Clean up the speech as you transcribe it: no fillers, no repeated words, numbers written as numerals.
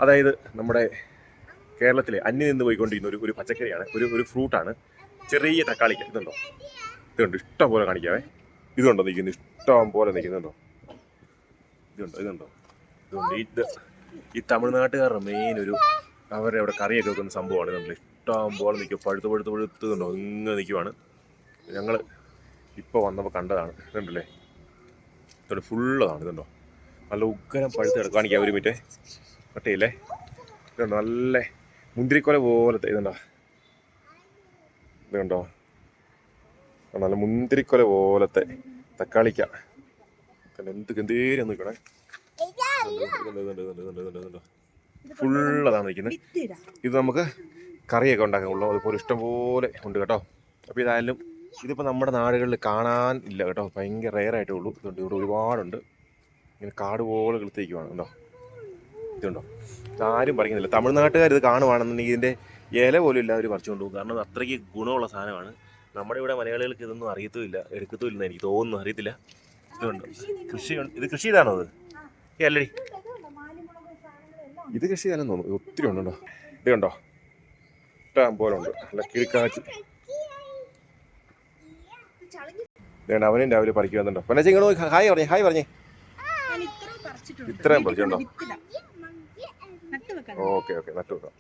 അതായത് നമ്മുടെ കേരളത്തിലെ അന്യം നിന്ന് പോയിക്കൊണ്ടിരിക്കുന്ന ഒരു പച്ചക്കറിയാണ്, ഒരു ഫ്രൂട്ടാണ് ചെറിയ തക്കാളിക്ക. ഇതുണ്ടോ? ഇഷ്ടം പോലെ കാണിക്കാവേ. ഇതുണ്ടോ നിൽക്കുന്നു? ഇഷ്ടം പോലെ നിൽക്കുന്നുണ്ടോ? ഇതുണ്ടോ? ഈ തമിഴ്നാട്ടുകാരുടെ മെയിൻ അവരുടെ അവിടെ കറിയൊക്കെ വെക്കുന്ന സംഭവമാണ്. നമ്മൾ ഇഷ്ടം പോലെ നിൽക്കും, പഴുത്തുണ്ടോ ഇങ്ങനെ നിൽക്കുവാണ്. ഞങ്ങൾ ഇപ്പോൾ വന്നപ്പോൾ കണ്ടതാണ്. ഇതുണ്ടല്ലേ, ഇതുണ്ട്, ഫുള്ളതാണ്. ഇതുണ്ടോ? നല്ല ഉഗ്രം പഴുത്ത് കാണിക്കാം. ഒരു മിനിറ്റ് കട്ടയില്ലേ. ഇതുണ്ടോ? നല്ല മുന്തിരിക്കൊല പോലത്തെ. ഇതുണ്ടോ? നല്ല മുന്തിരിക്കൊല പോലത്തെ തക്കാളിക്ക. എന്ത് ഗന്ധേരം നിൽക്കണേ. ഫുള്ളതാണ് നിൽക്കുന്നത്. ഇത് നമുക്ക് കറിയൊക്കെ ഉണ്ടാക്കാനുള്ളൂ. അതുപോലെ ഇഷ്ടംപോലെ ഉണ്ട് കേട്ടോ. അപ്പോൾ ഇതായാലും ഇതിപ്പോൾ നമ്മുടെ നാടുകളിൽ കാണാൻ ഇല്ല കേട്ടോ, ഭയങ്കര റെയറായിട്ടേ ഉള്ളൂ. ഇതുണ്ട്, ഇവിടെ ഒരുപാടുണ്ട്. ഇങ്ങനെ കാട് പോലെ കിളുത്തേക്കുവാണ്. ഉണ്ടോ? ഇതുണ്ടോ? ഇതാരും പറിക്കുന്നില്ല. തമിഴ്നാട്ടുകാർ ഇത് കാണുവാണെന്നുണ്ടെങ്കിൽ ഇതിൻ്റെ ഇല പോലും ഇല്ല അവർ പറിച്ചുകൊണ്ട് പോകും. കാരണം അത്രയ്ക്ക് ഗുണമുള്ള സാധനമാണ്. നമ്മുടെ ഇവിടെ മലയാളികൾക്ക് ഇതൊന്നും അറിയത്തുമില്ല, എടുക്കത്തുമില്ലെന്ന് എനിക്ക് തോന്നുന്നു, അറിയത്തില്ല. ഇതുണ്ട്, ഇത് കൃഷി ചെയ്താണോ? അത് അല്ലടി, ഇത് കൃഷി ചെയ്യാനെന്ന് തോന്നുന്നു. ഒത്തിരി ഉണ്ടോ? ഇത് കണ്ടോ? ഇഷ്ടം പോലെ ഉണ്ട്. അല്ല കിഴക്കാച്ചി. ഇതേണ്ട അവനും രാവിലെ പറിക്കുക എന്നുണ്ടോ? പിന്നെ ഇങ്ങോട്ട് ഹായ് പറഞ്ഞേ. ഇത്രയും പറിച്ചുണ്ടോ? ഓക്കെ നട്ടു വെക്കാം.